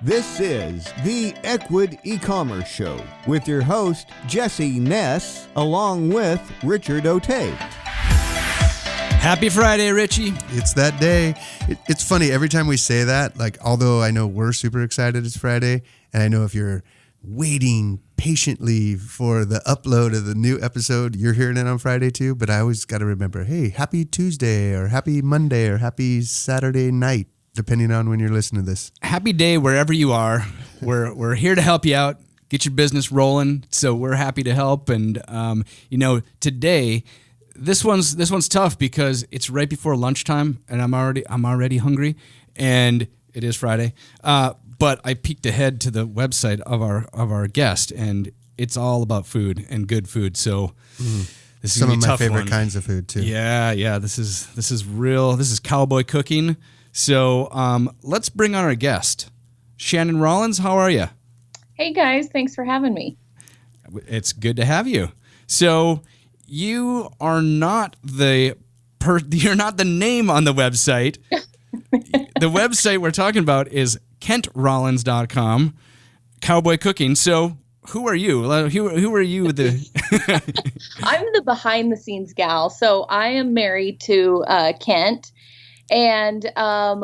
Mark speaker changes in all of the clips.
Speaker 1: This is the Ecwid e-commerce show with your host, Jesse Ness, along with Richard O'Tay.
Speaker 2: Happy Friday, Richie.
Speaker 3: It's that day. It's funny, every time we say that, like, although I know we're super excited it's Friday, and I know if you're waiting patiently for the upload of the new episode, you're hearing it on Friday too, but I always got to remember, hey, happy Tuesday or happy Monday or happy Saturday night, depending on when you're listening to this.
Speaker 2: Happy day wherever you are. We're here to help you out, get your business rolling, so we're happy to help. And, today, this one's tough because it's right before lunchtime, and I'm already hungry, and it is Friday. But I peeked ahead to the website of our guest, and it's all about food and good food. So this is
Speaker 3: some of my
Speaker 2: tough
Speaker 3: favorite
Speaker 2: one.
Speaker 3: kinds of food too.
Speaker 2: Yeah. This is real. This is Cowboy Cooking. So let's bring on our guest, Shannon Rollins. How are you?
Speaker 4: Hey guys, thanks for having me.
Speaker 2: It's good to have you. So you are not you're not the name on the website. The website we're talking about is KentRollins.com, Cowboy Cooking. So who are you? Who are you?
Speaker 4: I'm the behind the scenes gal. So I am married to Kent, and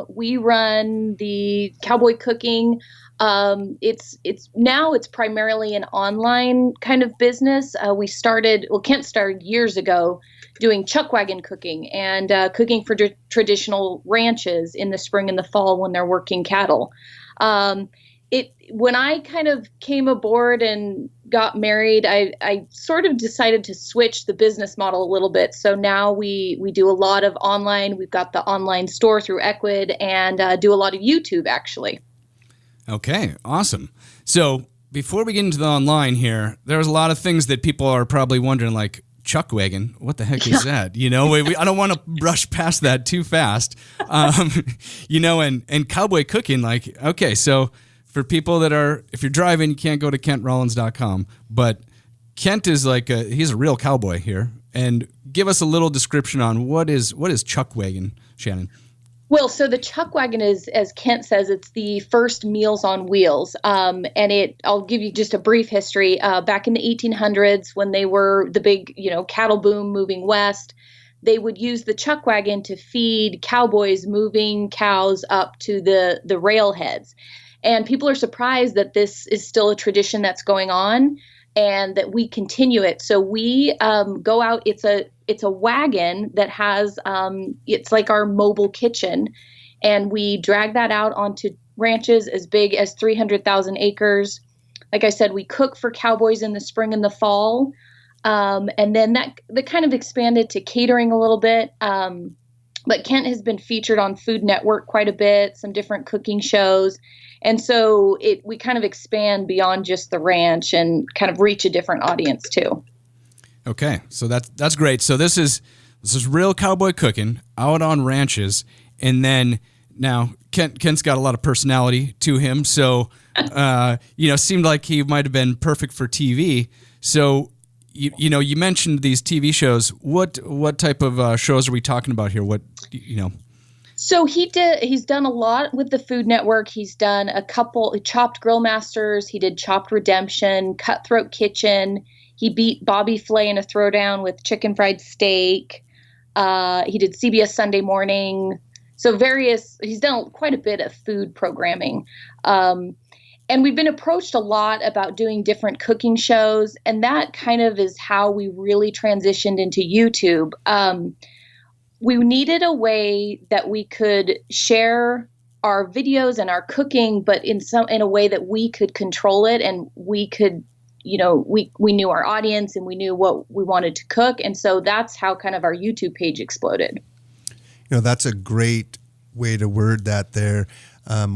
Speaker 4: we run the Cowboy Cooking. It's primarily an online kind of business. Kent started years ago doing chuck wagon cooking and cooking for traditional ranches in the spring and the fall when they're working cattle. When I kind of came aboard and got married, I sort of decided to switch the business model a little bit. So now we do a lot of online. We've got the online store through Ecwid and do a lot of YouTube actually.
Speaker 2: Okay, awesome. So before we get into the online here, there's a lot of things that people are probably wondering, like, chuck wagon, what the heck is that? I don't want to brush past that too fast. And Cowboy Cooking, like, okay, so for people if you're driving, you can't go to KentRollins.com, but Kent is he's a real cowboy here. And give us a little description on what is chuck wagon, Shannon?
Speaker 4: Well, so the chuck wagon is, as Kent says, it's the first Meals on Wheels. I'll give you just a brief history. Back in the 1800s, when they were the big, cattle boom moving west, they would use the chuck wagon to feed cowboys moving cows up to the railheads. And people are surprised that this is still a tradition that's going on and that we continue it. So we go out. It's a wagon that has it's like our mobile kitchen, and we drag that out onto ranches as big as 300,000 acres. Like I said, we cook for cowboys in the spring and the fall, and then that kind of expanded to catering a little bit. But Kent has been featured on Food Network quite a bit, some different cooking shows. And so we kind of expand beyond just the ranch and kind of reach a different audience too.
Speaker 2: Okay, so that's great. So this is real cowboy cooking out on ranches, and then now Kent's got a lot of personality to him. So seemed like he might have been perfect for TV. So you mentioned these TV shows. What type of shows are we talking about here?
Speaker 4: So he's done a lot with the Food Network. He's done a couple Chopped Grill Masters. He did Chopped Redemption, Cutthroat Kitchen. He beat Bobby Flay in a throwdown with chicken fried steak. He did CBS Sunday Morning. So he's done quite a bit of food programming. And we've been approached a lot about doing different cooking shows. And that kind of is how we really transitioned into YouTube. We needed a way that we could share our videos and our cooking, but in a way that we could control it, and we could, we knew our audience and we knew what we wanted to cook. And so that's how kind of our YouTube page exploded.
Speaker 3: That's a great way to word that there.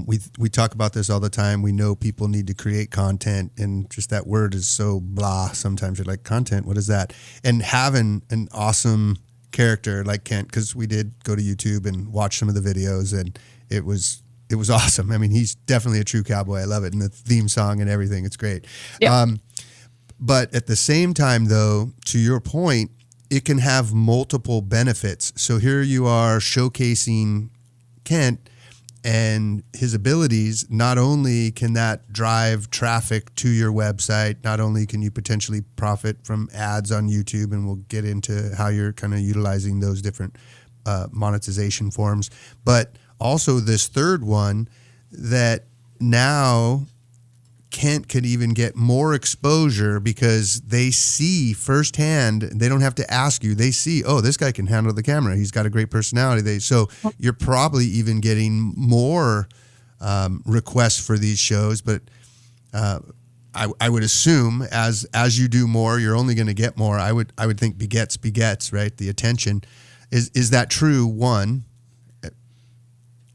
Speaker 3: We talk about this all the time. We know people need to create content, and just that word is so blah. Sometimes you're like, content, what is that? And having an awesome character like Kent, because we did go to YouTube and watch some of the videos, and it was awesome. I mean, he's definitely a true cowboy. I love it, and the theme song and everything, it's great.
Speaker 4: Yeah.
Speaker 3: But at the same time, though, to your point, it can have multiple benefits. So here you are showcasing Kent, and his abilities, not only can that drive traffic to your website, not only can you potentially profit from ads on YouTube, and we'll get into how you're kind of utilizing those different monetization forms, but also this third one that now Kent could even get more exposure because they see firsthand. They don't have to ask you. They see, oh, this guy can handle the camera. He's got a great personality. So you're probably even getting more requests for these shows. But I would assume as you do more, you're only going to get more. I would think begets, right? The attention. Is that true? One.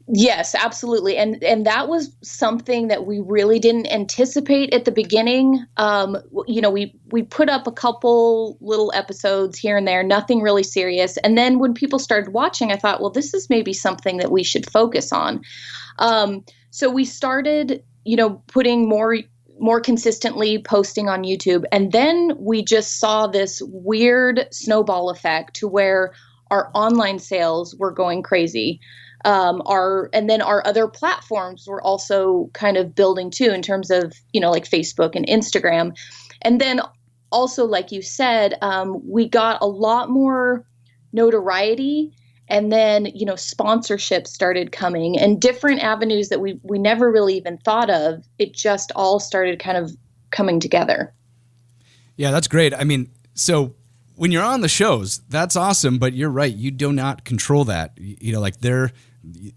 Speaker 4: Yes, absolutely. And that was something that we really didn't anticipate at the beginning. We put up a couple little episodes here and there, nothing really serious. And then when people started watching, I thought, well, this is maybe something that we should focus on. So we started, putting more consistently posting on YouTube. And then we just saw this weird snowball effect to where our online sales were going crazy. And then our other platforms were also kind of building too, in terms of, like Facebook and Instagram. And then also, like you said, we got a lot more notoriety, and then, sponsorships started coming and different avenues that we never really even thought of. It just all started kind of coming together.
Speaker 2: Yeah, that's great. I mean, so when you're on the shows, that's awesome, but you're right. You do not control that.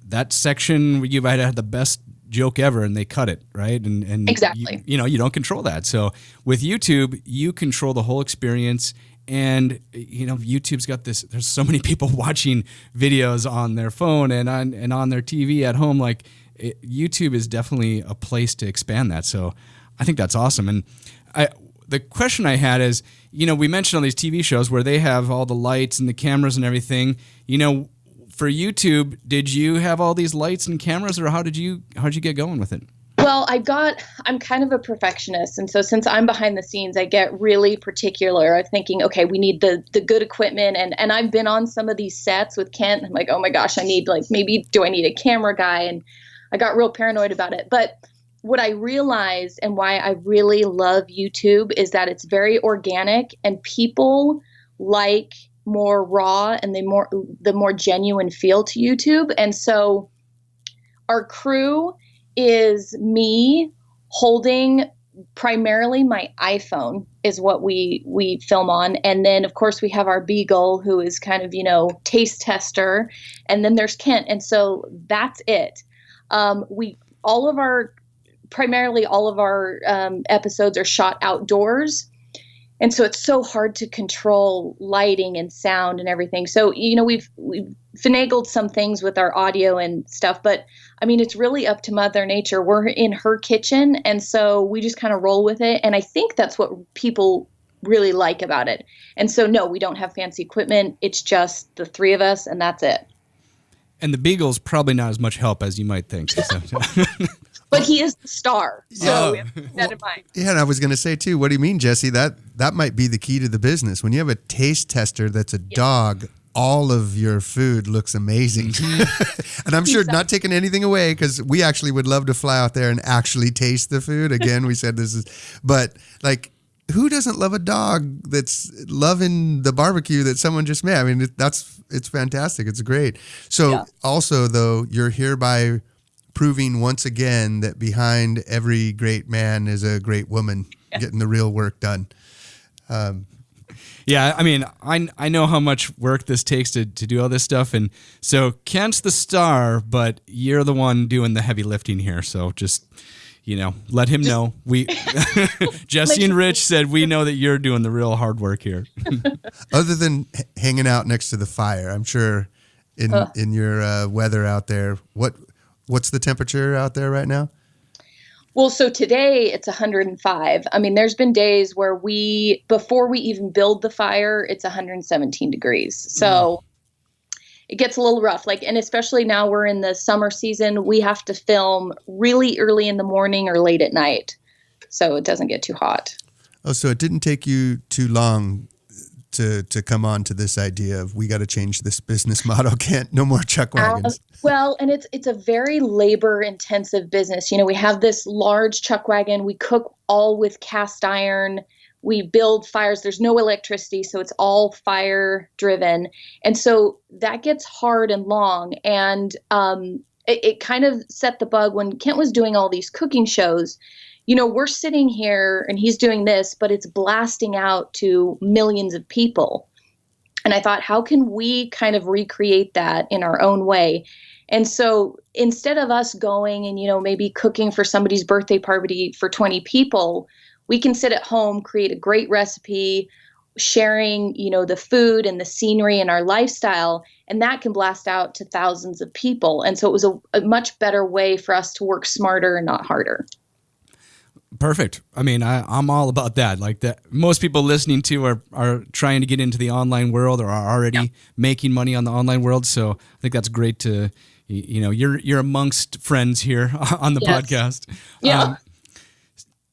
Speaker 2: That section where you might have the best joke ever and they cut it, right? And
Speaker 4: exactly.
Speaker 2: You don't control that. So with YouTube, you control the whole experience. And YouTube's got this. There's so many people watching videos on their phone and on their TV at home. YouTube is definitely a place to expand that. So I think that's awesome. And the question I had is, we mentioned all these TV shows where they have all the lights and the cameras and everything. For YouTube, did you have all these lights and cameras, or how'd you get going with it?
Speaker 4: Well, I'm kind of a perfectionist. And so since I'm behind the scenes, I get really particular of thinking, okay, we need the good equipment. And I've been on some of these sets with Kent. I'm like, oh my gosh, do I need a camera guy? And I got real paranoid about it. But what I realized and why I really love YouTube is that it's very organic, and people like more raw and the more genuine feel to YouTube. And so our crew is me holding primarily my iPhone is what we film on. And then of course we have our Beagle, who is kind of, taste tester. And then there's Kent. And so that's it. Primarily all of our episodes are shot outdoors. And so it's so hard to control lighting and sound and everything. So, we've finagled some things with our audio and stuff, but I mean, it's really up to Mother Nature. We're in her kitchen, and so we just kind of roll with it. And I think that's what people really like about it. And so, no, we don't have fancy equipment. It's just the three of us, and that's it.
Speaker 2: And the Beagle's probably not as much help as you might think.
Speaker 4: But he is the star, so we have to keep that in mind.
Speaker 3: Yeah, and I was going to say, too, what do you mean, Jesse? That might be the key to the business. When you have a taste tester that's a dog, all of your food looks amazing. And I'm sure not taking anything away, because we actually would love to fly out there and actually taste the food. Again, we said this is, but who doesn't love a dog that's loving the barbecue that someone just made? I mean, it's fantastic. It's great. So also, though, you're hereby proving once again that behind every great man is a great woman getting the real work done.
Speaker 2: Yeah, I mean, I know how much work this takes to do all this stuff. And so Kent's the star, but you're the one doing the heavy lifting here. So just, let him know. Jesse and Rich said, we know that you're doing the real hard work here.
Speaker 3: Other than hanging out next to the fire, I'm sure in your weather out there, what's the temperature out there right now?
Speaker 4: Well, so today it's 105. I mean, there's been days where before we even build the fire, it's 117 degrees. So it gets a little rough. And especially now we're in the summer season, we have to film really early in the morning or late at night, so it doesn't get too hot.
Speaker 3: Oh, so it didn't take you too long to come on to this idea of we got to change this business model? Kent, no more chuck wagons.
Speaker 4: Well, and it's a very labor intensive business. We have this large chuck wagon. We cook all with cast iron. We build fires. There's no electricity, so it's all fire driven. And so that gets hard and long. And it kind of set the bug when Kent was doing all these cooking shows. We're sitting here and he's doing this, but it's blasting out to millions of people. And I thought, how can we kind of recreate that in our own way? And so instead of us going and, maybe cooking for somebody's birthday party for 20 people, we can sit at home, create a great recipe, sharing, the food and the scenery and our lifestyle, and that can blast out to thousands of people. And so it was a much better way for us to work smarter and not harder.
Speaker 2: Perfect. I mean, I'm all about that. Like that, most people listening to are trying to get into the online world or are already making money on the online world. So I think that's great to, you're amongst friends here on the podcast.
Speaker 4: Yeah.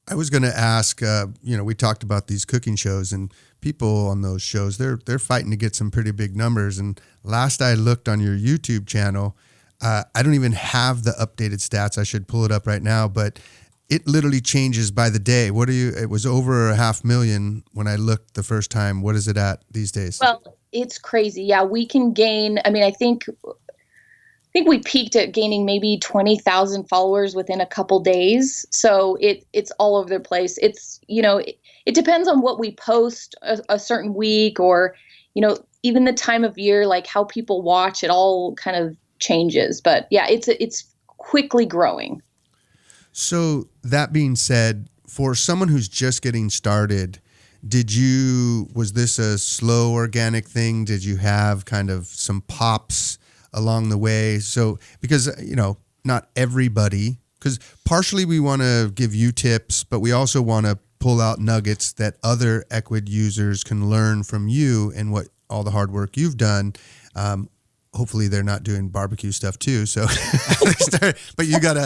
Speaker 3: I was going to ask, we talked about these cooking shows, and people on those shows, they're fighting to get some pretty big numbers. And last I looked on your YouTube channel, I don't even have the updated stats. I should pull it up right now, but it literally changes by the day. It was over 500,000 when I looked the first time. What is it at these days?
Speaker 4: Well, it's crazy. Yeah, we can gain, I think we peaked at gaining maybe 20,000 followers within a couple days. So it's all over the place. It's, it depends on what we post a certain week or, even the time of year, like how people watch, it all kind of changes. But yeah, it's quickly growing.
Speaker 3: So that being said, for someone who's just getting started, was this a slow organic thing? Did you have kind of some pops along the way? So, because, not everybody, because partially we want to give you tips, but we also want to pull out nuggets that other Ecwid users can learn from you and what all the hard work you've done. Hopefully they're not doing barbecue stuff too. So, but you got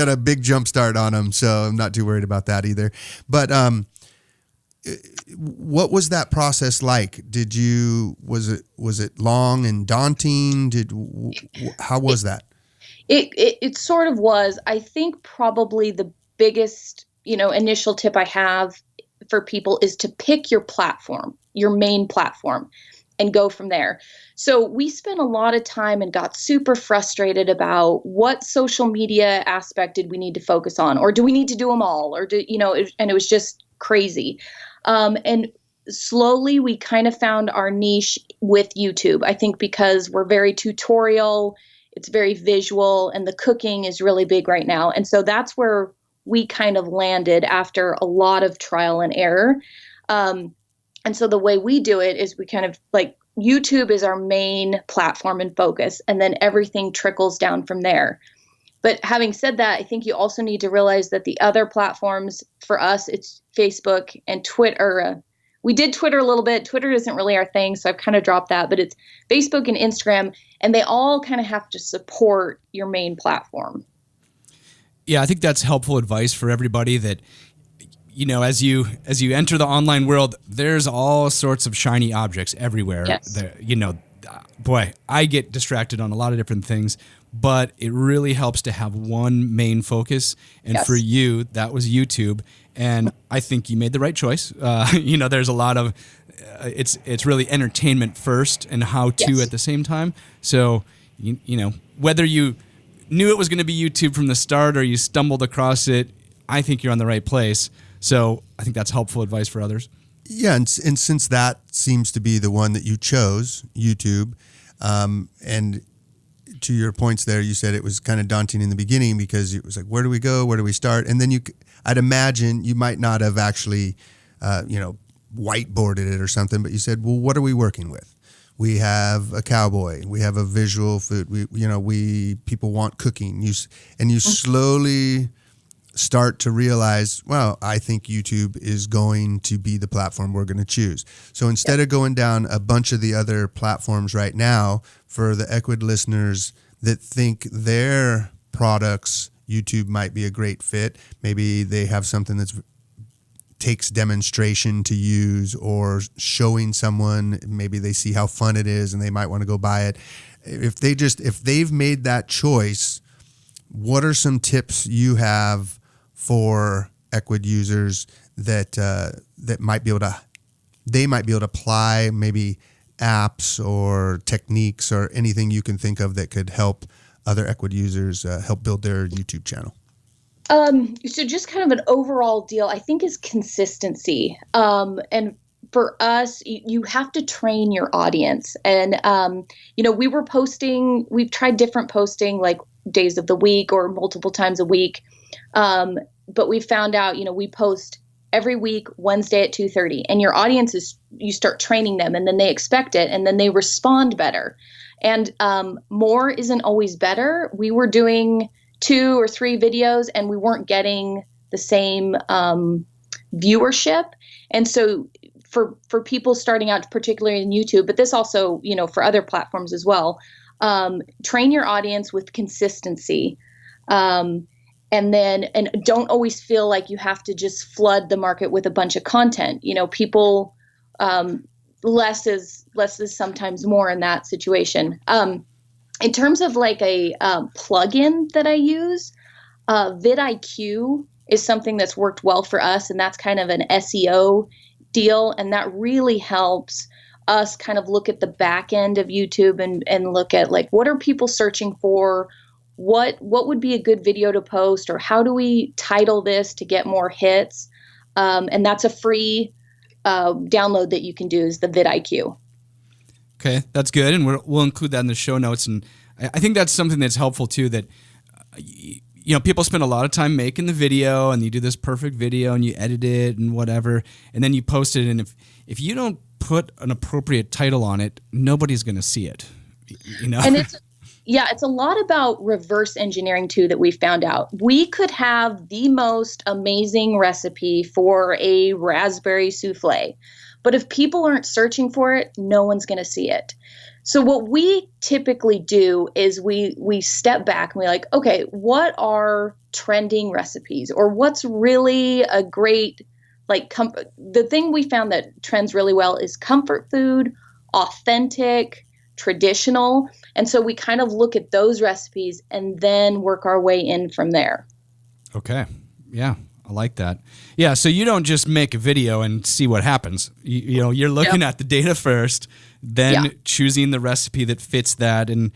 Speaker 3: a big jump start on them. So I'm not too worried about that either. But, what was that process like? Was it long and daunting? How was that?
Speaker 4: It sort of was. I think probably the biggest, initial tip I have for people is to pick your platform, your main platform, and go from there. So we spent a lot of time and got super frustrated about what social media aspect did we need to focus on, or do we need to do them all, or and it was just crazy. And slowly we kind of found our niche with YouTube, I think, because we're very tutorial, it's very visual, and the cooking is really big right now. And so that's where we kind of landed after a lot of trial and error. And so the way we do it is we kind of like YouTube is our main platform and focus, and then everything trickles down from there. But having said that, I think you also need to realize that the other platforms for us, it's Facebook and Twitter. We did Twitter a little bit. Twitter isn't really our thing, so I've kind of dropped that. But it's Facebook and Instagram, and they all kind of have to support your main platform.
Speaker 2: Yeah, I think that's helpful advice for everybody that, as you enter the online world, there's all sorts of shiny objects everywhere.
Speaker 4: Yes.
Speaker 2: Boy, I get distracted on a lot of different things, but it really helps to have one main focus. And
Speaker 4: Yes.
Speaker 2: for you, that was YouTube. And I think you made the right choice. There's a lot of, it's really entertainment first and how to
Speaker 4: Yes.
Speaker 2: at the same time. So, whether you knew it was going to be YouTube from the start or you stumbled across it, I think you're on the right place. So I think that's helpful advice for others.
Speaker 3: Yeah, and since that seems to be the one that you chose, YouTube, and to your points there, you said it was kind of daunting in the beginning because it was like, where do we go? Where do we start? And then I'd imagine you might not have actually, whiteboarded it or something, but you said, well, what are we working with? We have a cowboy. We have a visual food. People want cooking. You slowly start to realize, well, I think YouTube is going to be the platform we're going to choose. So instead of going down a bunch of the other platforms right now, for the Ecwid listeners that think their products, YouTube might be a great fit, maybe they have something that's takes demonstration to use, or showing someone, maybe they see how fun it is and they might want to go buy it. If they've made that choice, what are some tips you have for Ecwid users that might be able to apply, maybe apps or techniques or anything you can think of that could help other Ecwid users help build their YouTube channel?
Speaker 4: So just kind of an overall deal, I think, is consistency. And for us, you have to train your audience. And, we've tried different posting, like days of the week or multiple times a week. But we found out, we post every week, Wednesday at 2:30, and your audience you start training them, and then they expect it, and then they respond better. And more isn't always better. We were doing 2 or 3 videos and we weren't getting the same viewership. And so for people starting out, particularly in YouTube, but this also, for other platforms as well, train your audience with consistency. And don't always feel like you have to just flood the market with a bunch of content. People, less is sometimes more in that situation. In terms of like a plugin that I use, vidIQ is something that's worked well for us, and that's kind of an SEO deal, and that really helps us kind of look at the back end of YouTube and look at, like, what are people searching for, what would be a good video to post, or how do we title this to get more hits, and that's a free download that you can do, is the vidIQ.
Speaker 2: Okay, that's good, and we'll include that in the show notes. And I think that's something that's helpful too. That people spend a lot of time making the video, and you do this perfect video, and you edit it and whatever, and then you post it. And if you don't put an appropriate title on it, nobody's going to see it.
Speaker 4: And it's a lot about reverse engineering too that we found out. We could have the most amazing recipe for a raspberry souffle, but if people aren't searching for it, no one's going to see it. So what we typically do is we step back and we're like, okay, what are trending recipes, or what's really a great, the thing we found that trends really well is comfort food, authentic, traditional. And so we kind of look at those recipes and then work our way in from there.
Speaker 2: Okay. Yeah. I like that. Yeah. So you don't just make a video and see what happens. You're looking at the data first, then choosing the recipe that fits that, and,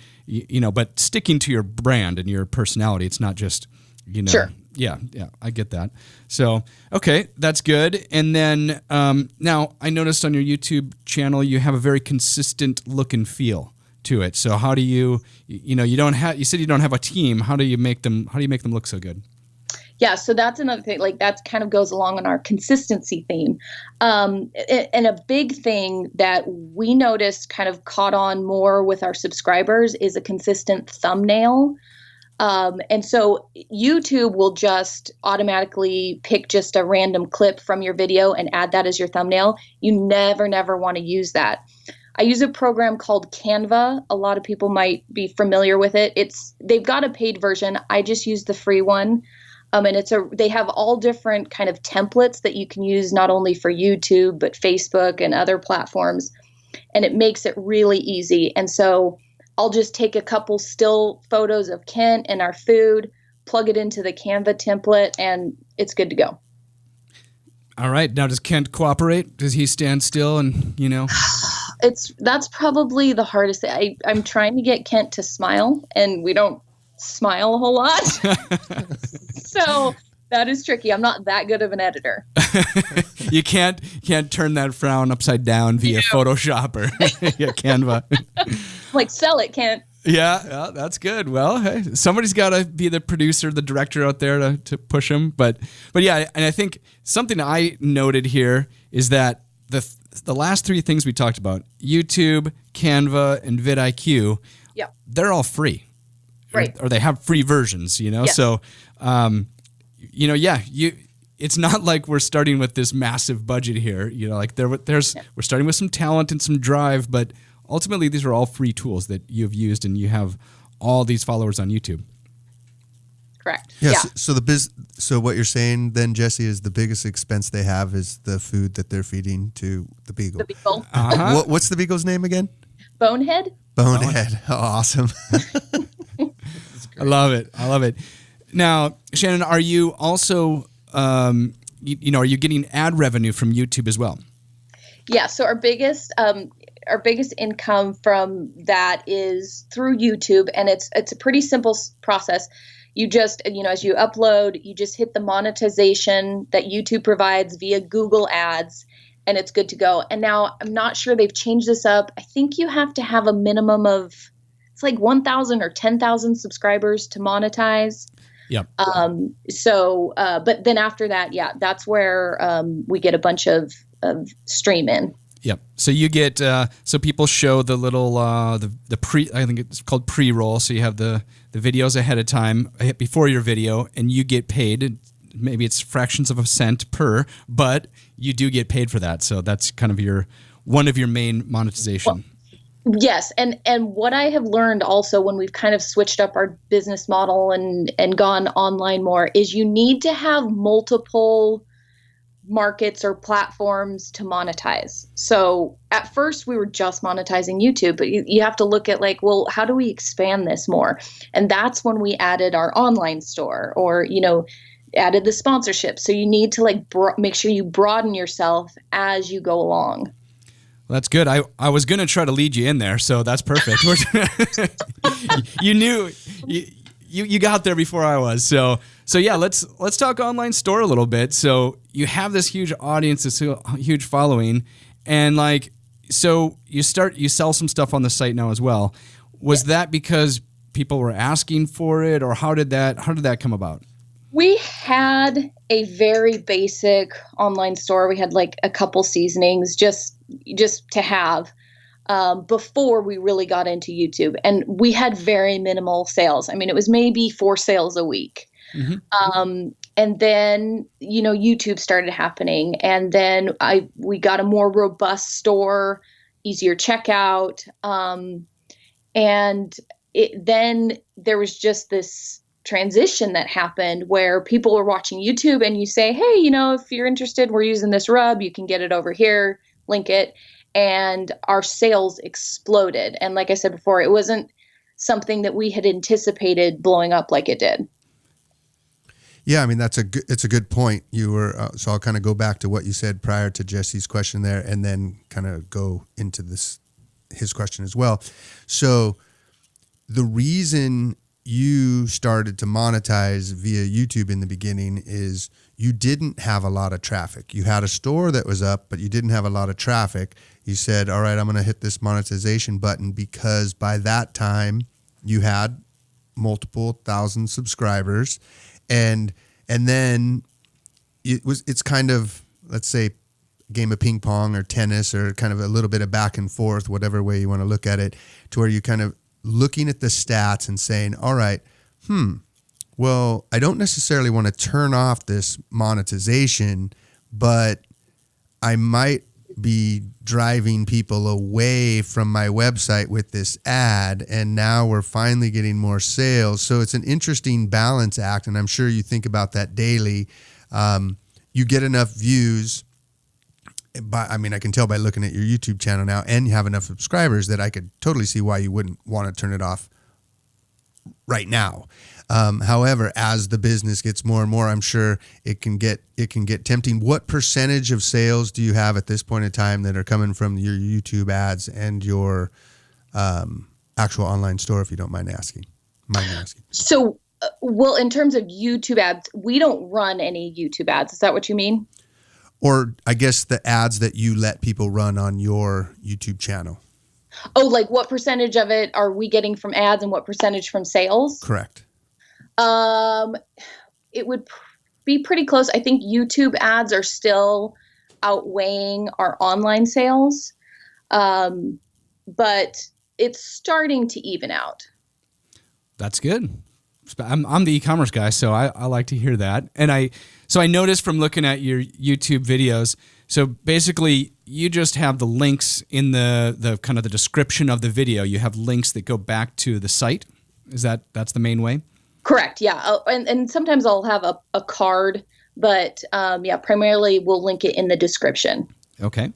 Speaker 2: but sticking to your brand and your personality. It's not just,
Speaker 4: Sure.
Speaker 2: Yeah. I get that. So, okay, that's good. And then now I noticed on your YouTube channel, you have a very consistent look and feel to it. So how do you said you don't have a team. How do you make them look so good?
Speaker 4: Yeah, so that's another thing, that kind of goes along on our consistency theme. And a big thing that we noticed kind of caught on more with our subscribers is a consistent thumbnail. And so YouTube will just automatically pick just a random clip from your video and add that as your thumbnail. You never want to use that. I use a program called Canva. A lot of people might be familiar with it. They've got a paid version. I just use the free one. And they have all different kind of templates that you can use, not only for YouTube, but Facebook and other platforms. And it makes it really easy. And so I'll just take a couple still photos of Kent and our food, plug it into the Canva template, and it's good to go.
Speaker 2: All right. Now, does Kent cooperate? Does he stand still and,
Speaker 4: That's probably the hardest thing. I'm trying to get Kent to smile, and we don't smile a whole lot. So that is tricky. I'm not that good of an editor.
Speaker 2: You can't turn that frown upside down via Photoshop or Canva.
Speaker 4: Sell it, Kent.
Speaker 2: Yeah, that's good. Well, hey, somebody's got to be the producer, the director out there to push him. But yeah, and I think something I noted here is that the last 3 things we talked about, YouTube, Canva, and vidIQ, they're all free.
Speaker 4: Right.
Speaker 2: Or they have free versions, Yes. So, it's not like we're starting with this massive budget here. We're starting with some talent and some drive, but ultimately these are all free tools that you've used, and you have all these followers on YouTube.
Speaker 4: correct.
Speaker 3: Yeah.
Speaker 4: Yeah.
Speaker 3: So what you're saying then, Jesse, is the biggest expense they have is the food that they're feeding to the beagle.
Speaker 4: The beagle.
Speaker 3: What's the beagle's name again?
Speaker 4: Bonehead.
Speaker 3: Bonehead. Oh, awesome.
Speaker 2: I love it. I love it. Now, Shannon, are you also, are you getting ad revenue from YouTube as well?
Speaker 4: Yeah. So our biggest income from that is through YouTube, and it's a pretty simple process. You just, as you upload, you just hit the monetization that YouTube provides via Google Ads, and it's good to go. And now I'm not sure, they've changed this up. I think you have to have a minimum of, it's like 1,000 or 10,000 subscribers to monetize.
Speaker 2: Yep.
Speaker 4: But then after that, yeah, that's where we get a bunch of stream in.
Speaker 2: Yep. So you get so people show the little the pre, I think it's called pre-roll. So you have the videos ahead of time before your video, and you get paid. Maybe it's fractions of a cent per, but you do get paid for that. So that's kind of one of your main monetization.
Speaker 4: Well, yes, and what I have learned also when we've kind of switched up our business model and gone online more is you need to have multiple markets or platforms to monetize. So at first we were just monetizing YouTube, but you have to look at like, well, how do we expand this more? And that's when we added our online store, or, added the sponsorship. So you need to make sure you broaden yourself as you go along.
Speaker 2: Well, that's good. I was going to try to lead you in there, so that's perfect. You knew you got there before I was. So yeah, let's talk online store a little bit. So you have this huge audience, this huge following, and so you sell some stuff on the site now as well. Was that because people were asking for it, or how did that come about?
Speaker 4: We had a very basic online store. We had like a couple seasonings just to have before we really got into YouTube, and we had very minimal sales. I mean, it was maybe 4 sales a week. Mm-hmm. And then, YouTube started happening, and then we got a more robust store, easier checkout. And then there was just this transition that happened where people were watching YouTube, and you say, hey, if you're interested, we're using this rub, you can get it over here, link it. And our sales exploded. And like I said before, it wasn't something that we had anticipated blowing up like it did.
Speaker 3: Yeah, I mean, it's a good point. You were so I'll kind of go back to what you said prior to Jesse's question there, and then kind of go into his question as well. So the reason you started to monetize via YouTube in the beginning is you didn't have a lot of traffic. You had a store that was up, but you didn't have a lot of traffic. You said, all right, I'm going to hit this monetization button because by that time you had multiple thousand subscribers. And then it's kind of, let's say, game of ping pong or tennis, or kind of a little bit of back and forth, whatever way you want to look at it, to where you kind of looking at the stats and saying, all right, well, I don't necessarily want to turn off this monetization, but I might be driving people away from my website with this ad, and now we're finally getting more sales. So it's an interesting balance act, and I'm sure you think about that daily. You get enough views. I can tell by looking at your YouTube channel now, and you have enough subscribers that I could totally see why you wouldn't want to turn it off right now. However, as the business gets more and more, I'm sure it can get tempting. What percentage of sales do you have at this point in time that are coming from your YouTube ads and your actual online store, if you don't mind me asking?
Speaker 4: So, well, in terms of YouTube ads, we don't run any YouTube ads. Is that what you mean?
Speaker 3: Or I guess the ads that you let people run on your YouTube channel.
Speaker 4: Oh, like what percentage of it are we getting from ads and what percentage from sales?
Speaker 3: Correct.
Speaker 4: It would be pretty close. I think YouTube ads are still outweighing our online sales. But it's starting to even out.
Speaker 2: That's good. I'm the e-commerce guy, so I like to hear that. And I noticed from looking at your YouTube videos, so basically you just have the links in the kind of the description of the video. You have links that go back to the site. That's the main way?
Speaker 4: Correct. Yeah. And sometimes I'll have a card, but primarily we'll link it in the description.
Speaker 2: Okay.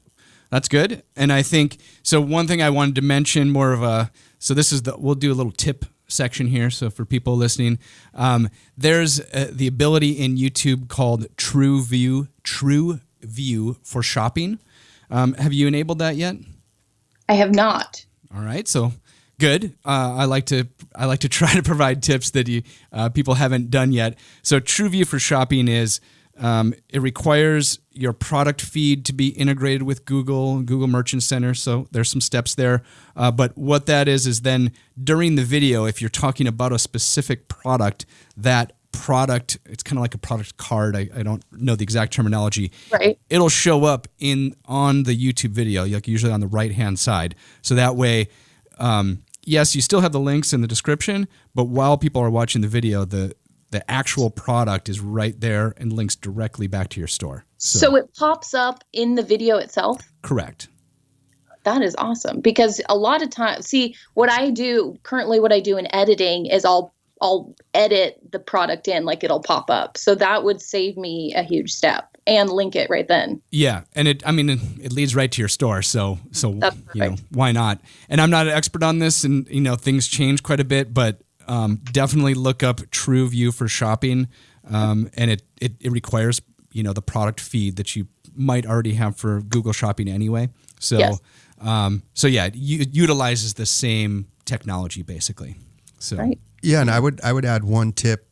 Speaker 2: That's good. And I think, so one thing I wanted to mention so this is we'll do a little tip section here. So for people listening, there's the ability in YouTube called Trueview for shopping. Have you enabled that yet?
Speaker 4: I have not.
Speaker 2: All right. So good. I like to try to provide tips that people haven't done yet. So Trueview for shopping is, it requires your product feed to be integrated with Google Merchant Center. So there's some steps there. But what that is then during the video, if you're talking about a specific product, that product, it's kind of like a product card. I don't know the exact terminology.
Speaker 4: Right.
Speaker 2: It'll show up on the YouTube video, like usually on the right-hand side. So that way, yes, you still have the links in the description, but while people are watching the video, the actual product is right there and links directly back to your store.
Speaker 4: So it pops up in the video itself?
Speaker 2: Correct.
Speaker 4: That is awesome, because a lot of times, what I do in editing is I'll edit the product in, like it'll pop up. So that would save me a huge step and link it right then.
Speaker 2: Yeah. And it leads right to your store. So why not? And I'm not an expert on this, and things change quite a bit, but definitely look up Trueview for shopping. And it requires, the product feed that you might already have for Google Shopping anyway. So,
Speaker 4: yes.
Speaker 2: It utilizes the same technology basically. So,
Speaker 4: right.
Speaker 3: Yeah. And I would add one tip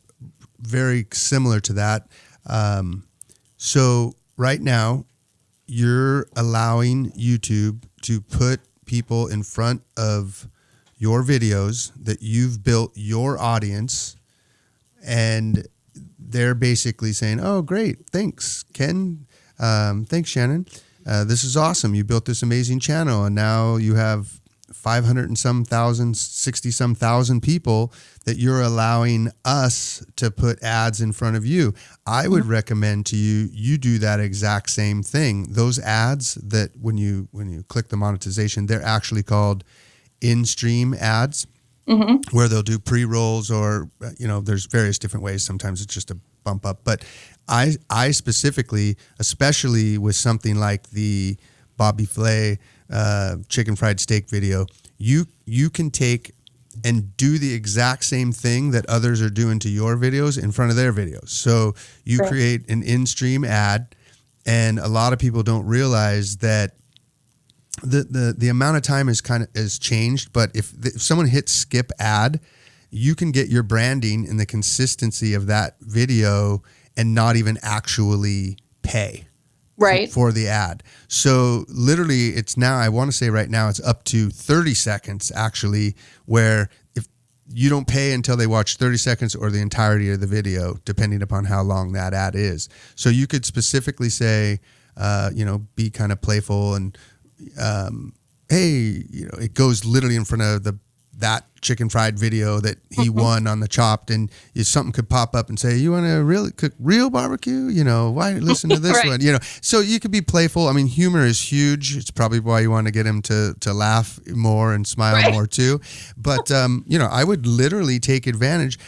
Speaker 3: very similar to that. So right now you're allowing YouTube to put people in front of your videos that you've built your audience, and they're basically saying, "Oh, great. Thanks, Ken. Thanks, Shannon. This is awesome. You built this amazing channel, and now you have 500 and some thousand, 60 some thousand people that you're allowing us to put ads in front of you." I would recommend to you do that exact same thing. Those ads that when you click the monetization, they're actually called in-stream ads, where they'll do pre-rolls, or there's various different ways. Sometimes it's just a bump up, but I specifically, especially with something like the Bobby Flay chicken fried steak video, you can take and do the exact same thing that others are doing to your videos in front of their videos. So you create an in-stream ad, and a lot of people don't realize that the amount of time is changed, but if someone hits skip ad, you can get your branding and the consistency of that video and not even actually pay for the ad. So literally it's now, I want to say right now it's up to 30 seconds actually, where if you don't pay until they watch 30 seconds or the entirety of the video, depending upon how long that ad is. So you could specifically say, be kind of playful and, hey, it goes literally in front of that chicken fried video that he won on the Chopped, and something could pop up and say, "You want to really cook real barbecue? Why listen to this one?" So you could be playful. I mean, humor is huge. It's probably why you want to get him to laugh more and smile more too. But I would literally take advantage.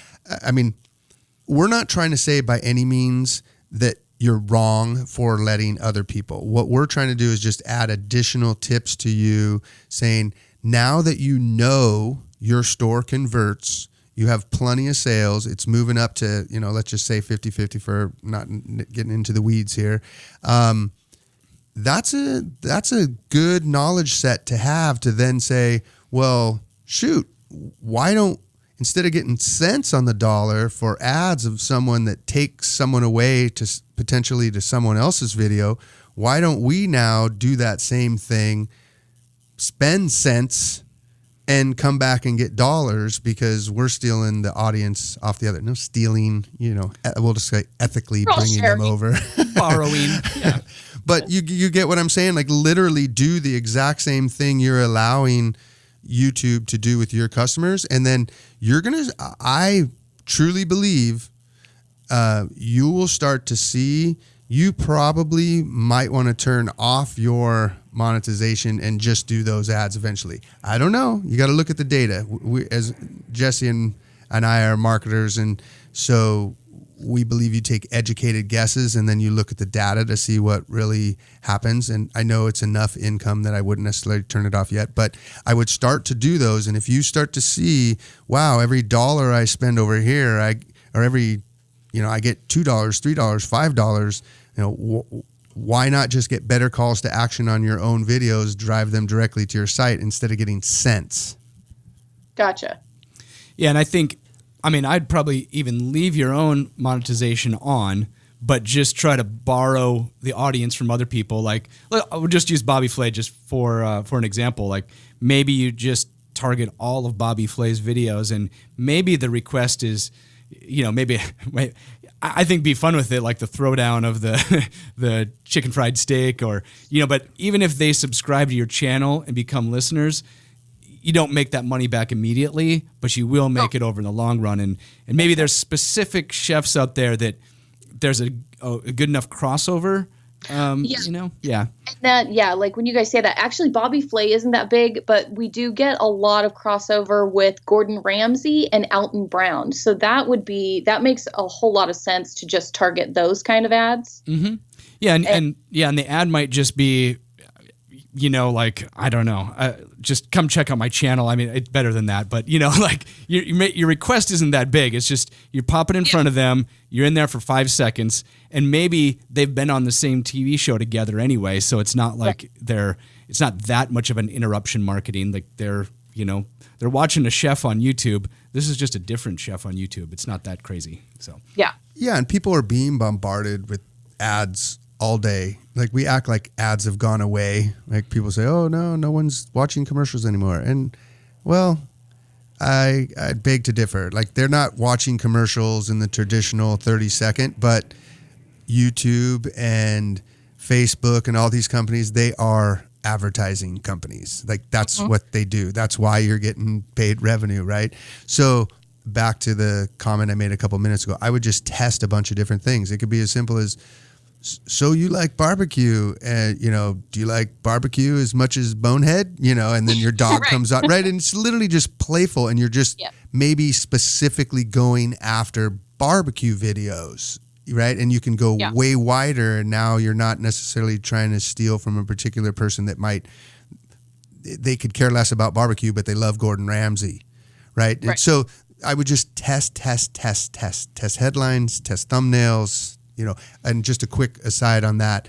Speaker 3: I mean, we're not trying to say by any means that you're wrong for letting other people. What we're trying to do is just add additional tips to you, saying, now that your store converts, you have plenty of sales, it's moving up to, let's just say 50-50 for not getting into the weeds here. That's a good knowledge set to have, to then say, well, shoot, why don't, instead of getting cents on the dollar for ads of someone that takes someone away to potentially to someone else's video, why don't we now do that same thing, spend cents, and come back and get dollars, because we're stealing the audience off the other. No stealing, we'll just say ethically bringing them over.
Speaker 2: Borrowing. Yeah.
Speaker 3: But you get what I'm saying? Like literally do the exact same thing you're allowing YouTube to do with your customers. And then I truly believe you will start to see, you probably might want to turn off your monetization and just do those ads eventually. I don't know. You got to look at the data. We, as Jesse and and I are marketers, and so we believe you take educated guesses and then you look at the data to see what really happens. And I know it's enough income that I wouldn't necessarily turn it off yet, but I would start to do those. And if you start to see, wow, every dollar I spend over here, I get $2, $3, $5, why not just get better calls to action on your own videos, drive them directly to your site instead of getting cents?
Speaker 4: Gotcha.
Speaker 2: Yeah. And I'd probably even leave your own monetization on, but just try to borrow the audience from other people. Like, I would just use Bobby Flay just for an example. Like, maybe you just target all of Bobby Flay's videos, and maybe the request is, maybe I think be fun with it, like the throwdown of the chicken fried steak, or But even if they subscribe to your channel and become listeners, you don't make that money back immediately, but you will make it over in the long run. And maybe there's specific chefs out there that there's a good enough crossover. Yeah.
Speaker 4: And like when you guys say that, actually Bobby Flay isn't that big, but we do get a lot of crossover with Gordon Ramsay and Alton Brown. So that makes a whole lot of sense to just target those kind of ads.
Speaker 2: Mm-hmm. Yeah. And the ad might just be, I don't know, just come check out my channel. I mean, it's better than that, but like your request isn't that big. It's just, you pop it in front of them. You're in there for 5 seconds, and maybe they've been on the same TV show together anyway. So it's not like it's not that much of an interruption marketing. Like they're watching a chef on YouTube. This is just a different chef on YouTube. It's not that crazy. So
Speaker 4: yeah.
Speaker 3: And people are being bombarded with ads all day. Like, we act like ads have gone away. Like, people say, oh no one's watching commercials anymore. And well, I beg to differ. Like, they're not watching commercials in the traditional 30-second, but YouTube and Facebook and all these companies, they are advertising companies. Like, that's what they do. That's why you're getting paid revenue, right? So back to the comment I made a couple minutes ago, I would just test a bunch of different things. It could be as simple as, so you like barbecue, and do you like barbecue as much as Bonehead? And then your dog comes out, right? And it's literally just playful, and you're just maybe specifically going after barbecue videos, right? And you can go way wider, and now you're not necessarily trying to steal from a particular person that they could care less about barbecue, but they love Gordon Ramsay, right? And so I would just test headlines, test thumbnails. And just a quick aside on that,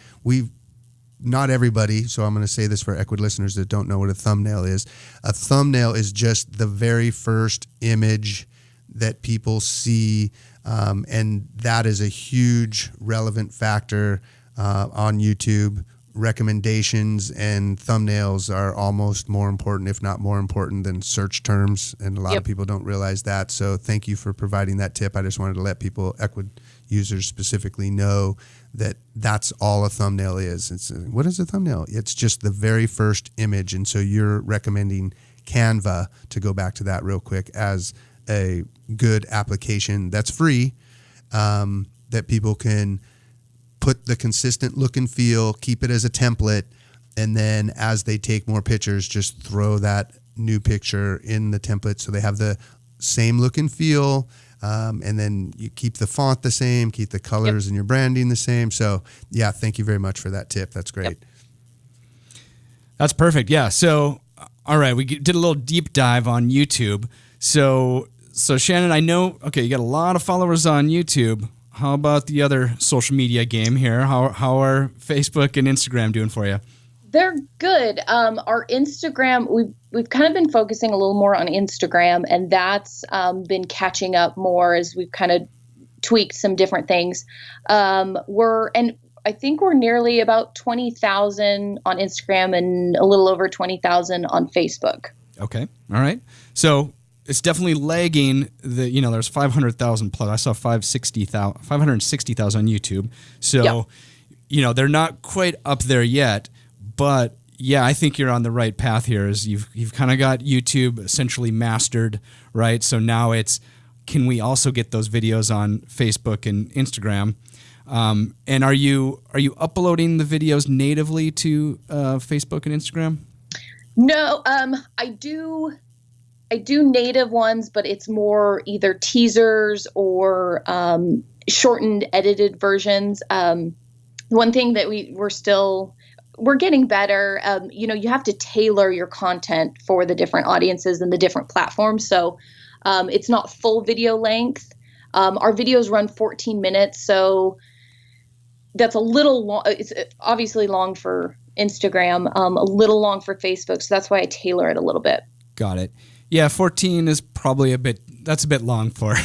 Speaker 3: not everybody, so I'm going to say this for Ecwid listeners that don't know what a thumbnail is. A thumbnail is just the very first image that people see, and that is a huge relevant factor on YouTube. Recommendations and thumbnails are almost more important, if not more important, than search terms, and a lot of people don't realize that. So thank you for providing that tip. I just wanted to let people, Ecwid users specifically, know that that's all a thumbnail is. What is a thumbnail? It's just the very first image. And so you're recommending Canva, to go back to that real quick, as a good application that's free, that people can put the consistent look and feel, keep it as a template, and then as they take more pictures, just throw that new picture in the template so they have the same look and feel. And then you keep the font the same, keep the colors and your branding the same. So yeah, thank you very much for that tip. That's great.
Speaker 2: That's perfect. Yeah. So, all right, we did a little deep dive on YouTube. So Shannon, I know, you got a lot of followers on YouTube. How about the other social media game here? How are Facebook and Instagram doing for you?
Speaker 4: They're good. Our Instagram, we've kind of been focusing a little more on Instagram, and that's been catching up more as we've kind of tweaked some different things. I think we're nearly about 20,000 on Instagram and a little over 20,000 on Facebook.
Speaker 2: Okay. All right. So it's definitely lagging. There's 500,000 plus. I saw 560,000 on YouTube. So, they're not quite up there yet. But yeah, I think you're on the right path here. Is you've kind of got YouTube essentially mastered, right? So now it's, can we also get those videos on Facebook and Instagram? And are you uploading the videos natively to Facebook and Instagram?
Speaker 4: No, I do I do native ones, but it's more either teasers or shortened, edited versions. One thing that we're getting better. You have to tailor your content for the different audiences and the different platforms. So it's not full video length. Our videos run 14 minutes, so that's a little long. It's obviously long for Instagram, a little long for Facebook. So that's why I tailor it a little bit.
Speaker 2: Got it. Yeah, 14 is probably that's a bit long for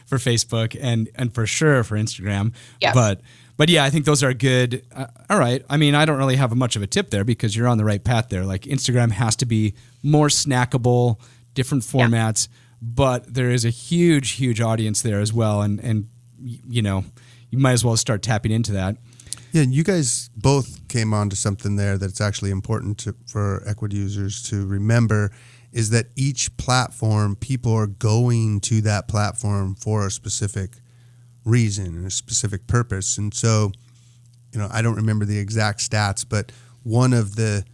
Speaker 2: for Facebook and for sure for Instagram.
Speaker 4: Yeah.
Speaker 2: But yeah, I think those are good. All right. I mean, I don't really have much of a tip there because you're on the right path there. Like Instagram has to be more snackable, different formats, but there is a huge audience there as well. And you might as well start tapping into that.
Speaker 3: Yeah, and you guys both came on to something there that's actually important for Ecwid users to remember is that each platform, people are going to that platform for a specific reason and a specific purpose. And so, I don't remember the exact stats, but one of the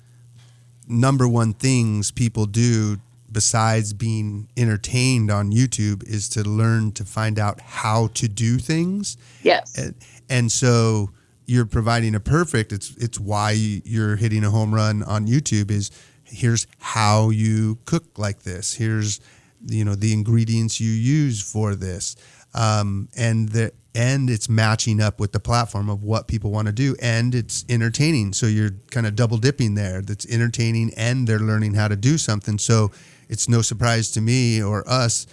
Speaker 3: number one things people do besides being entertained on YouTube is to learn to find out how to do things.
Speaker 4: Yes.
Speaker 3: And so you're providing it's why you're hitting a home run on YouTube is here's how you cook like this. Here's, the ingredients you use for this. And it's matching up with the platform of what people want to do, and it's entertaining. So you're kind of double dipping there. That's entertaining, and they're learning how to do something. So it's no surprise to me or us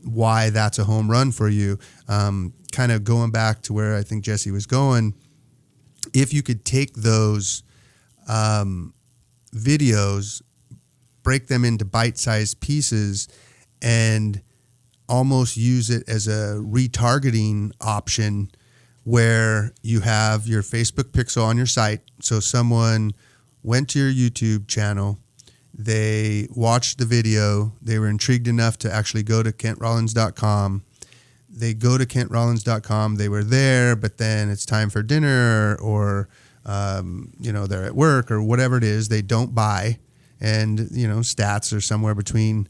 Speaker 3: why that's a home run for you. Kind of going back to where I think Jesse was going. If you could take those videos, break them into bite-sized pieces, and almost use it as a retargeting option where you have your Facebook pixel on your site. So someone went to your YouTube channel, they watched the video, they were intrigued enough to actually go to KentRollins.com. They go to KentRollins.com, they were there, but then it's time for dinner or they're at work or whatever it is, they don't buy. And, stats are somewhere between,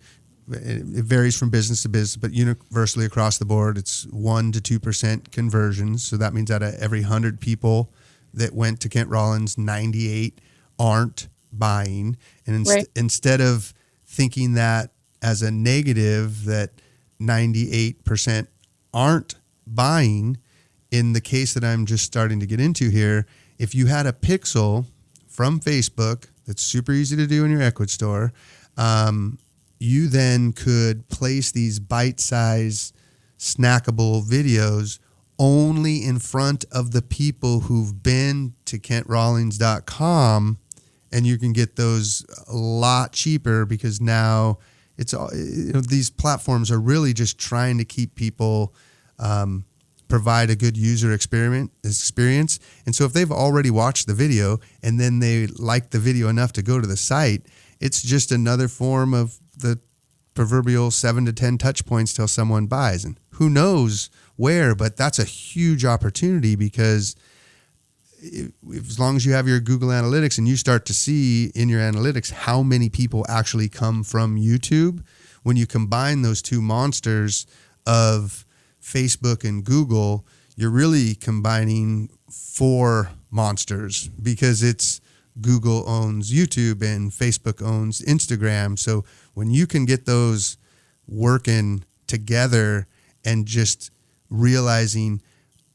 Speaker 3: it varies from business to business, but universally across the board, it's 1% to 2% conversions. So that means out of every 100 people that went to Kent Rollins, 98 aren't buying. And instead of thinking that as a negative, that 98% aren't buying, in the case that I'm just starting to get into here, if you had a pixel from Facebook, that's super easy to do in your Ecwid store, you then could place these bite-sized snackable videos only in front of the people who've been to KentRollins.com, and you can get those a lot cheaper because now it's these platforms are really just trying to keep people provide a good user experience. And so if they've already watched the video and then they like the video enough to go to the site, it's just another form of the proverbial 7 to 10 touch points till someone buys. And who knows where, but that's a huge opportunity because as long as you have your Google Analytics and you start to see in your analytics how many people actually come from YouTube, when you combine those two monsters of Facebook and Google, you're really combining 4 monsters because it's Google owns YouTube and Facebook owns Instagram. So when you can get those working together and just realizing,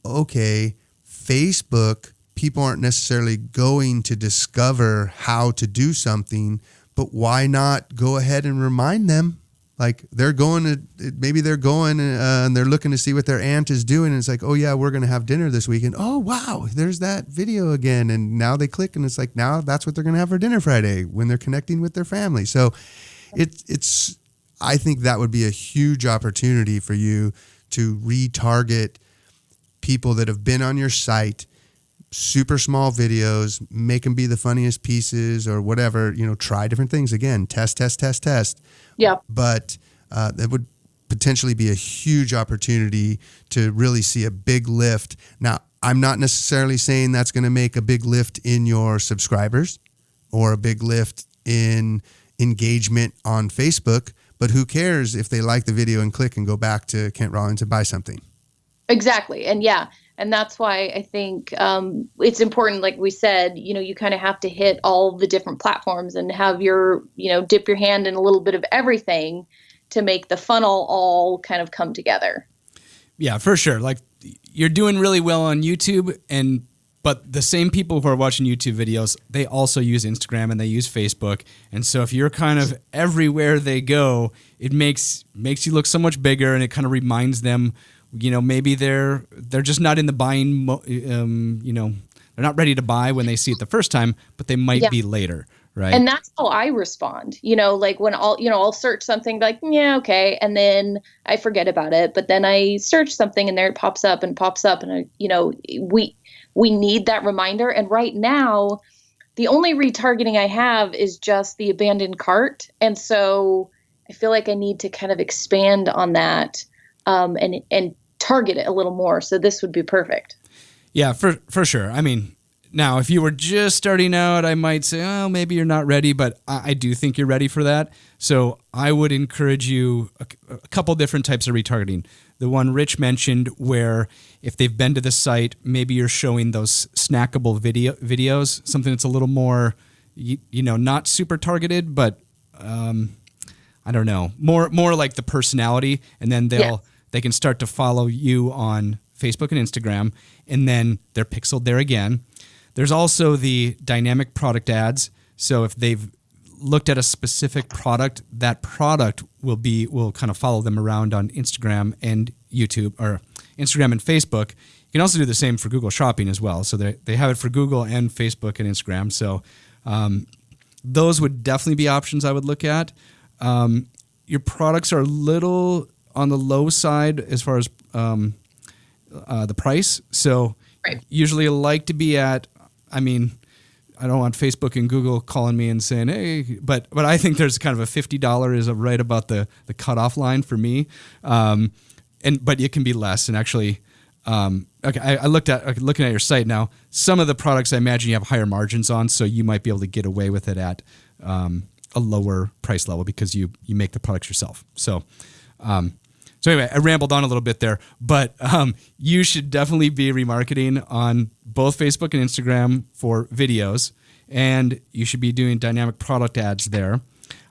Speaker 3: okay, Facebook, people aren't necessarily going to discover how to do something, but why not go ahead and remind them? Like they're going and they're looking to see what their aunt is doing. And it's like, oh yeah, we're going to have dinner this weekend. Oh, wow. There's that video again. And now they click and it's like, now that's what they're going to have for dinner Friday when they're connecting with their family. So I think that would be a huge opportunity for you to retarget people that have been on your site, super small videos, make them be the funniest pieces or whatever, try different things. Again, test. Yeah. But that would potentially be a huge opportunity to really see a big lift. Now, I'm not necessarily saying that's going to make a big lift in your subscribers or a big lift in engagement on Facebook, but who cares if they like the video and click and go back to Kent Rollins and buy something?
Speaker 4: Exactly. And yeah, and that's why I think it's important, like we said, you kind of have to hit all the different platforms and have your, dip your hand in a little bit of everything to make the funnel all kind of come together.
Speaker 2: Yeah, for sure. Like, you're doing really well on YouTube, but the same people who are watching YouTube videos, they also use Instagram and they use Facebook. And so if you're kind of everywhere they go, it makes you look so much bigger, and it kind of reminds them, maybe they're just not in the buying, they're not ready to buy when they see it the first time, but they might be later. Right.
Speaker 4: And that's how I respond, like when I'll search something like, yeah, okay. And then I forget about it, but then I search something and there it pops up. And we need that reminder. And right now, the only retargeting I have is just the abandoned cart. And so I feel like I need to kind of expand on that and target it a little more. So this would be perfect.
Speaker 2: Yeah, for sure. I mean, now, if you were just starting out, I might say, oh, maybe you're not ready, but I do think you're ready for that. So I would encourage you a couple different types of retargeting. The one Rich mentioned, where if they've been to the site, maybe you're showing those snackable videos, something that's a little more, not super targeted, but I don't know, more like the personality, and then they can start to follow you on Facebook and Instagram, and then they're pixeled there again. There's also the dynamic product ads. So if they've looked at a specific product, that product will kind of follow them around on Instagram and YouTube, or Instagram and Facebook. You can also do the same for Google Shopping as well. So they have it for Google and Facebook and Instagram. So those would definitely be options I would look at. Your products are a little on the low side as far as the price. So usually I like to be at, I don't want Facebook and Google calling me and saying, hey, but I think there's kind of a $50 is right about the cutoff line for me. But it can be less. And actually, I looking at your site now, some of the products I imagine you have higher margins on, so you might be able to get away with it at a lower price level because you make the products yourself. So anyway, I rambled on a little bit there, but you should definitely be remarketing on both Facebook and Instagram for videos, and you should be doing dynamic product ads there.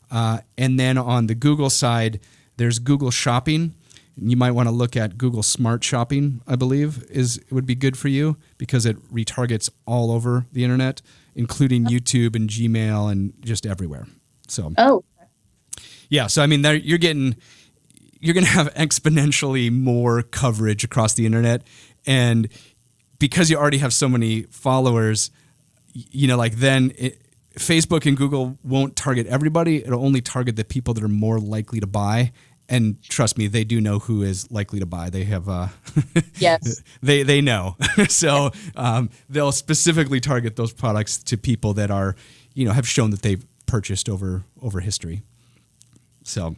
Speaker 2: And then on the Google side, there's Google Shopping. You might want to look at Google Smart Shopping, I believe, would be good for you because it retargets all over the internet, including YouTube and Gmail and just everywhere. So, yeah. So, you're going to have exponentially more coverage across the internet. And because you already have so many followers, Facebook and Google won't target everybody. It'll only target the people that are more likely to buy. And trust me, they do know who is likely to buy. They have,
Speaker 4: yes,
Speaker 2: they know. So they'll specifically target those products to people that are, have shown that they've purchased over history. So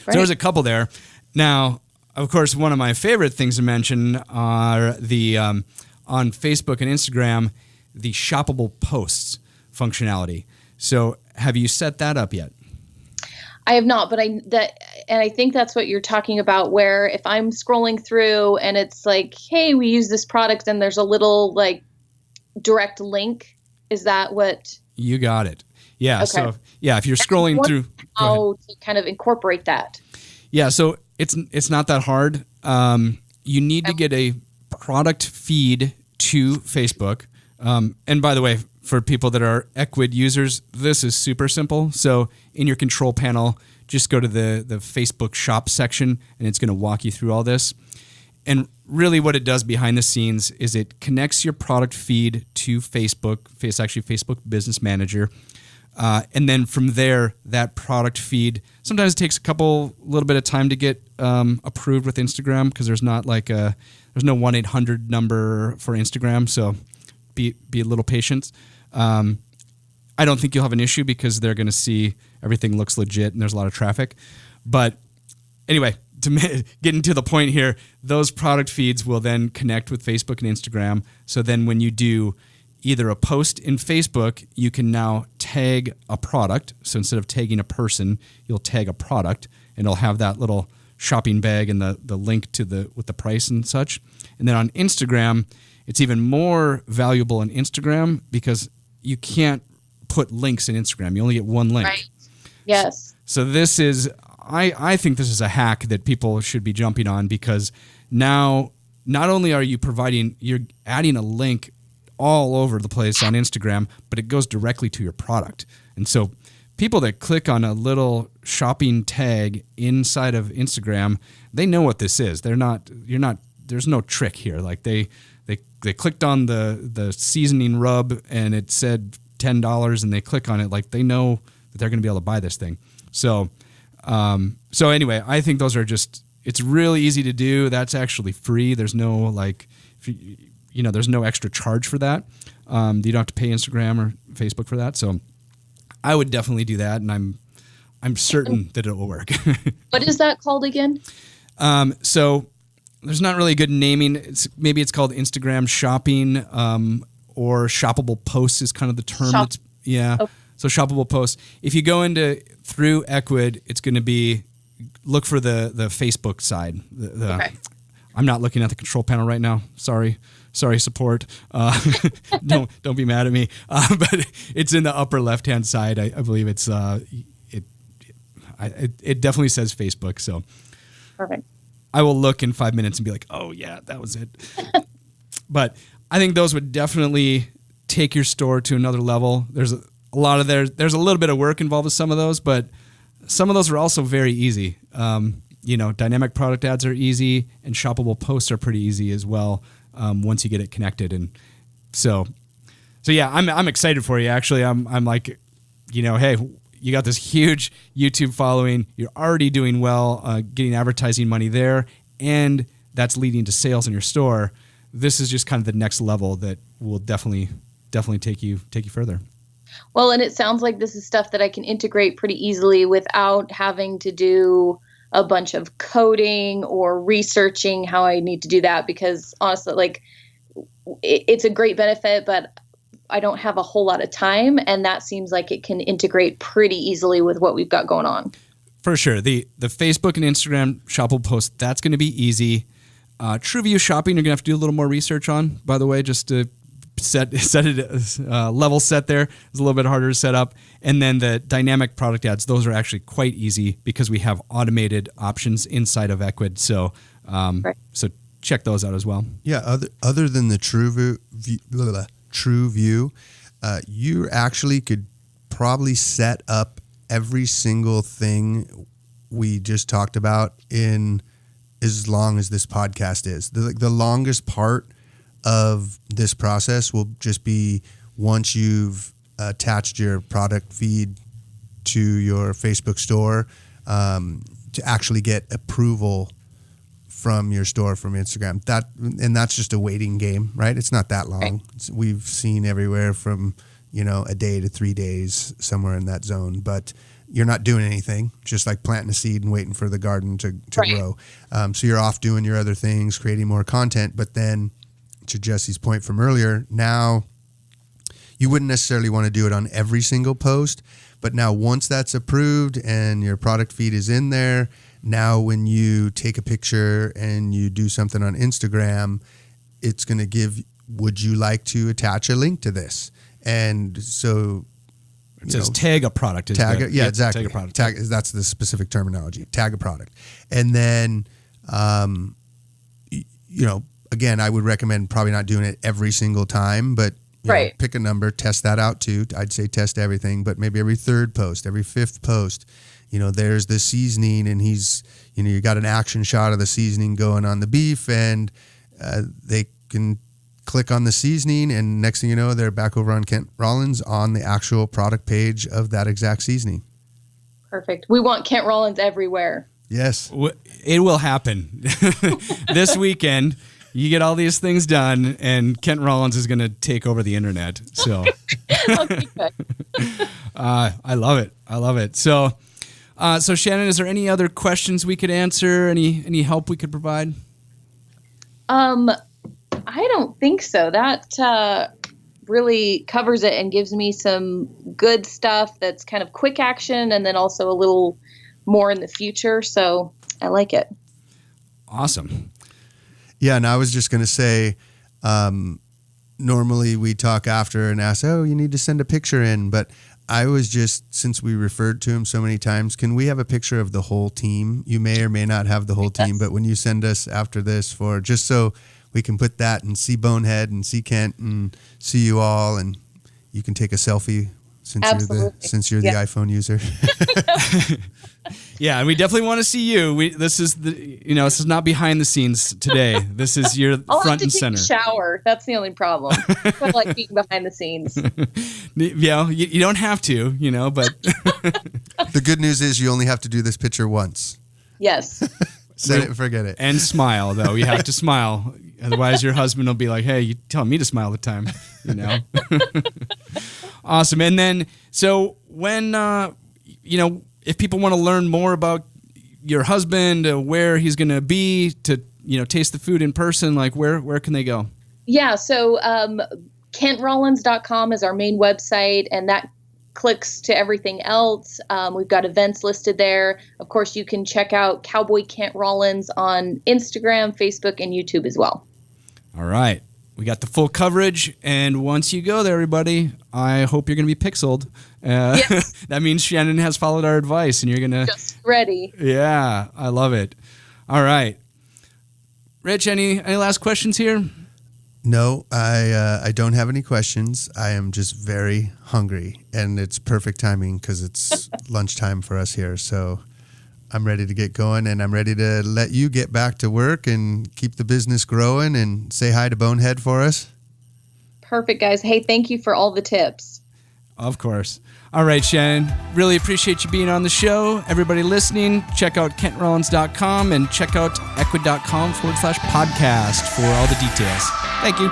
Speaker 2: there's a couple there. Now, of course, one of my favorite things to mention are the on Facebook and Instagram, the shoppable posts functionality. So have you set that up yet?
Speaker 4: I have not, but I think that's what you're talking about, where if I'm scrolling through and it's like, hey, we use this product, and there's a little like direct link. Is that what? You
Speaker 2: got it. Yeah. Okay. So yeah, if you're scrolling through,
Speaker 4: how to kind of incorporate that.
Speaker 2: Yeah. So it's not that hard. You need to get a product feed to Facebook. And by the way, for people that are Ecwid users, this is super simple. So in your control panel, just go to the Facebook shop section, and it's going to walk you through all this. And really what it does behind the scenes is it connects your product feed to Facebook. It's actually Facebook Business Manager. And then from there, that product feed, sometimes it takes a little bit of time to get approved with Instagram, because there's no 1-800 number for Instagram. So be a little patient. I don't think you'll have an issue because they're going to see everything looks legit and there's a lot of traffic. But anyway, getting to the point here, those product feeds will then connect with Facebook and Instagram. So then when you do either a post in Facebook, you can now tag a product. So instead of tagging a person, you'll tag a product, and it'll have that little shopping bag and the link to with the price and such. And then on Instagram, it's even more valuable on Instagram because you can't put links in Instagram. You only get one link.
Speaker 4: Right. Yes.
Speaker 2: So this is, I think this is a hack that people should be jumping on, because now not only are you're adding a link all over the place on Instagram, but it goes directly to your product. And so people that click on a little shopping tag inside of Instagram, they know what this is. There's no trick here. Like they clicked on the seasoning rub and it said $10 and they click on it, like they know that they're going to be able to buy this thing. So anyway, I think those are it's really easy to do. That's actually free. There's no there's no extra charge for that. You don't have to pay Instagram or Facebook for that. So I would definitely do that, and I'm certain that it will work.
Speaker 4: What is that called again?
Speaker 2: So there's not really good naming. Maybe it's called Instagram shopping, or shoppable posts is kind of the term. Okay. So shoppable posts. If you go through Ecwid, it's going to be look for the Facebook side. Okay. I'm not looking at the control panel right now. Sorry, support. Don't be mad at me. But it's in the upper left-hand side. I believe it definitely says Facebook. So
Speaker 4: perfect.
Speaker 2: I will look in 5 minutes and be like, oh yeah, that was it. But I think those would definitely take your store to another level. There's a lot of there's a little bit of work involved with some of those, but some of those are also very easy. Dynamic product ads are easy, and shoppable posts are pretty easy as well once you get it connected. And so yeah, I'm excited for you. Actually, I'm like, hey, you got this huge YouTube following. You're already doing well, getting advertising money there, and that's leading to sales in your store. This is just kind of the next level that will definitely take you further.
Speaker 4: Well, and it sounds like this is stuff that I can integrate pretty easily without having to do a bunch of coding or researching how I need to do that, because honestly, like it's a great benefit, but I don't have a whole lot of time, and that seems like it can integrate pretty easily with what we've got going on.
Speaker 2: For sure. The Facebook and Instagram shoppable post, that's going to be easy. Trueview shopping, you're going to have to do a little more research on, by the way, just to set it level set there. It's a little bit harder to set up. And then the dynamic product ads, those are actually quite easy because we have automated options inside of Ecwid. So right. So check those out as well.
Speaker 3: Yeah, other than the Trueview, you actually could probably set up every single thing we just talked about in as long as this podcast is. The longest part of this process will just be once you've attached your product feed to your Facebook store, to actually get approval from your store from Instagram. That's just a waiting game, right? It's not that long. Right. We've seen everywhere from a day to 3 days, somewhere in that zone. But you're not doing anything, just like planting a seed and waiting for the garden to right. grow. So you're off doing your other things, creating more content. But then, to Jesse's point from earlier, now you wouldn't necessarily want to do it on every single post, but now once that's approved and your product feed is in there, now when you take a picture and you do something on Instagram, it's going to give, would you like to attach a link to this? And so
Speaker 2: it says tag a product.
Speaker 3: Yeah, exactly.
Speaker 2: Tag a product.
Speaker 3: That's the specific terminology. Tag a product. And then, again, I would recommend probably not doing it every single time, but
Speaker 4: right.
Speaker 3: Pick a number, test that out too. I'd say test everything, but maybe every third post, every fifth post, there's the seasoning, and you got an action shot of the seasoning going on the beef, and they can click on the seasoning, and next thing you know, they're back over on Kent Rollins on the actual product page of that exact seasoning.
Speaker 4: Perfect. We want Kent Rollins everywhere.
Speaker 3: Yes.
Speaker 2: It will happen. This weekend, you get all these things done, and Kent Rollins is going to take over the internet. So
Speaker 4: Okay, good.
Speaker 2: I love it. So Shannon, is there any other questions we could answer? Any help we could provide?
Speaker 4: I don't think so. That really covers it and gives me some good stuff that's kind of quick action and then also a little more in the future. So I like it.
Speaker 2: Awesome.
Speaker 3: Yeah, and I was just going to say, normally we talk after and ask, oh, you need to send a picture in. But I was just, since we referred to him so many times, can we have a picture of the whole team? You may or may not have the whole team, but when you send us after this for just so we can put that and see Bonehead and see Kent and see you all, and you can take a selfie since you're the iPhone user.
Speaker 2: Yeah, and we definitely want to see you. This is not behind the scenes today. This is your front and center.
Speaker 4: I'll have to take a shower. That's the only problem. I like being behind the scenes.
Speaker 2: Yeah, you don't have to, but
Speaker 3: the good news is you only have to do this picture once.
Speaker 4: Yes.
Speaker 3: Set it and forget it.
Speaker 2: And smile, though. You have to smile. Otherwise, your husband will be like, hey, you're telling me to smile all the time, Awesome. And then, so when, if people want to learn more about your husband, where he's going to be to, taste the food in person, like where can they go?
Speaker 4: Yeah. So KentRollins.com is our main website, and that clicks to everything else. We've got events listed there. Of course, you can check out Cowboy Kent Rollins on Instagram, Facebook, and YouTube as well.
Speaker 2: All right. We got the full coverage, and once you go there, everybody, I hope you're going to be pixeled. Yes. That means Shannon has followed our advice, and you're going to...
Speaker 4: Just ready.
Speaker 2: Yeah, I love it. All right. Rich, any last questions here?
Speaker 3: No, I don't have any questions. I am just very hungry, and it's perfect timing because it's lunchtime for us here. So I'm ready to get going, and I'm ready to let you get back to work and keep the business growing, and say hi to Bonehead for us.
Speaker 4: Perfect, guys. Hey, thank you for all the tips.
Speaker 2: Of course. All right, Shannon. Really appreciate you being on the show. Everybody listening, check out KentRollins.com and check out Ecwid.com/podcast for all the details. Thank you.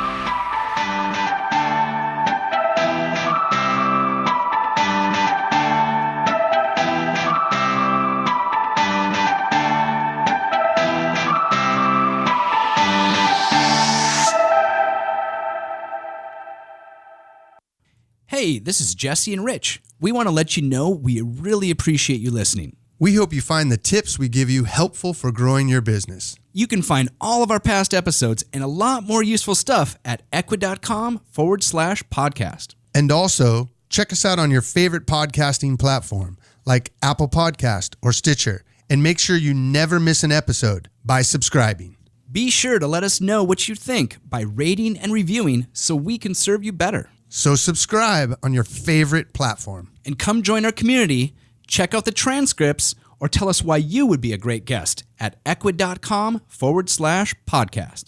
Speaker 2: Hey, this is Jesse and Rich. We want to let you know we really appreciate you listening.
Speaker 3: We hope you find the tips we give you helpful for growing your business.
Speaker 2: You can find all of our past episodes and a lot more useful stuff at Ecwid.com/podcast.
Speaker 3: And also, check us out on your favorite podcasting platform like Apple Podcast or Stitcher. And make sure you never miss an episode by subscribing.
Speaker 2: Be sure to let us know what you think by rating and reviewing so we can serve you better.
Speaker 3: So subscribe on your favorite platform.
Speaker 2: And come join our community, check out the transcripts, or tell us why you would be a great guest at Ecwid.com/podcast.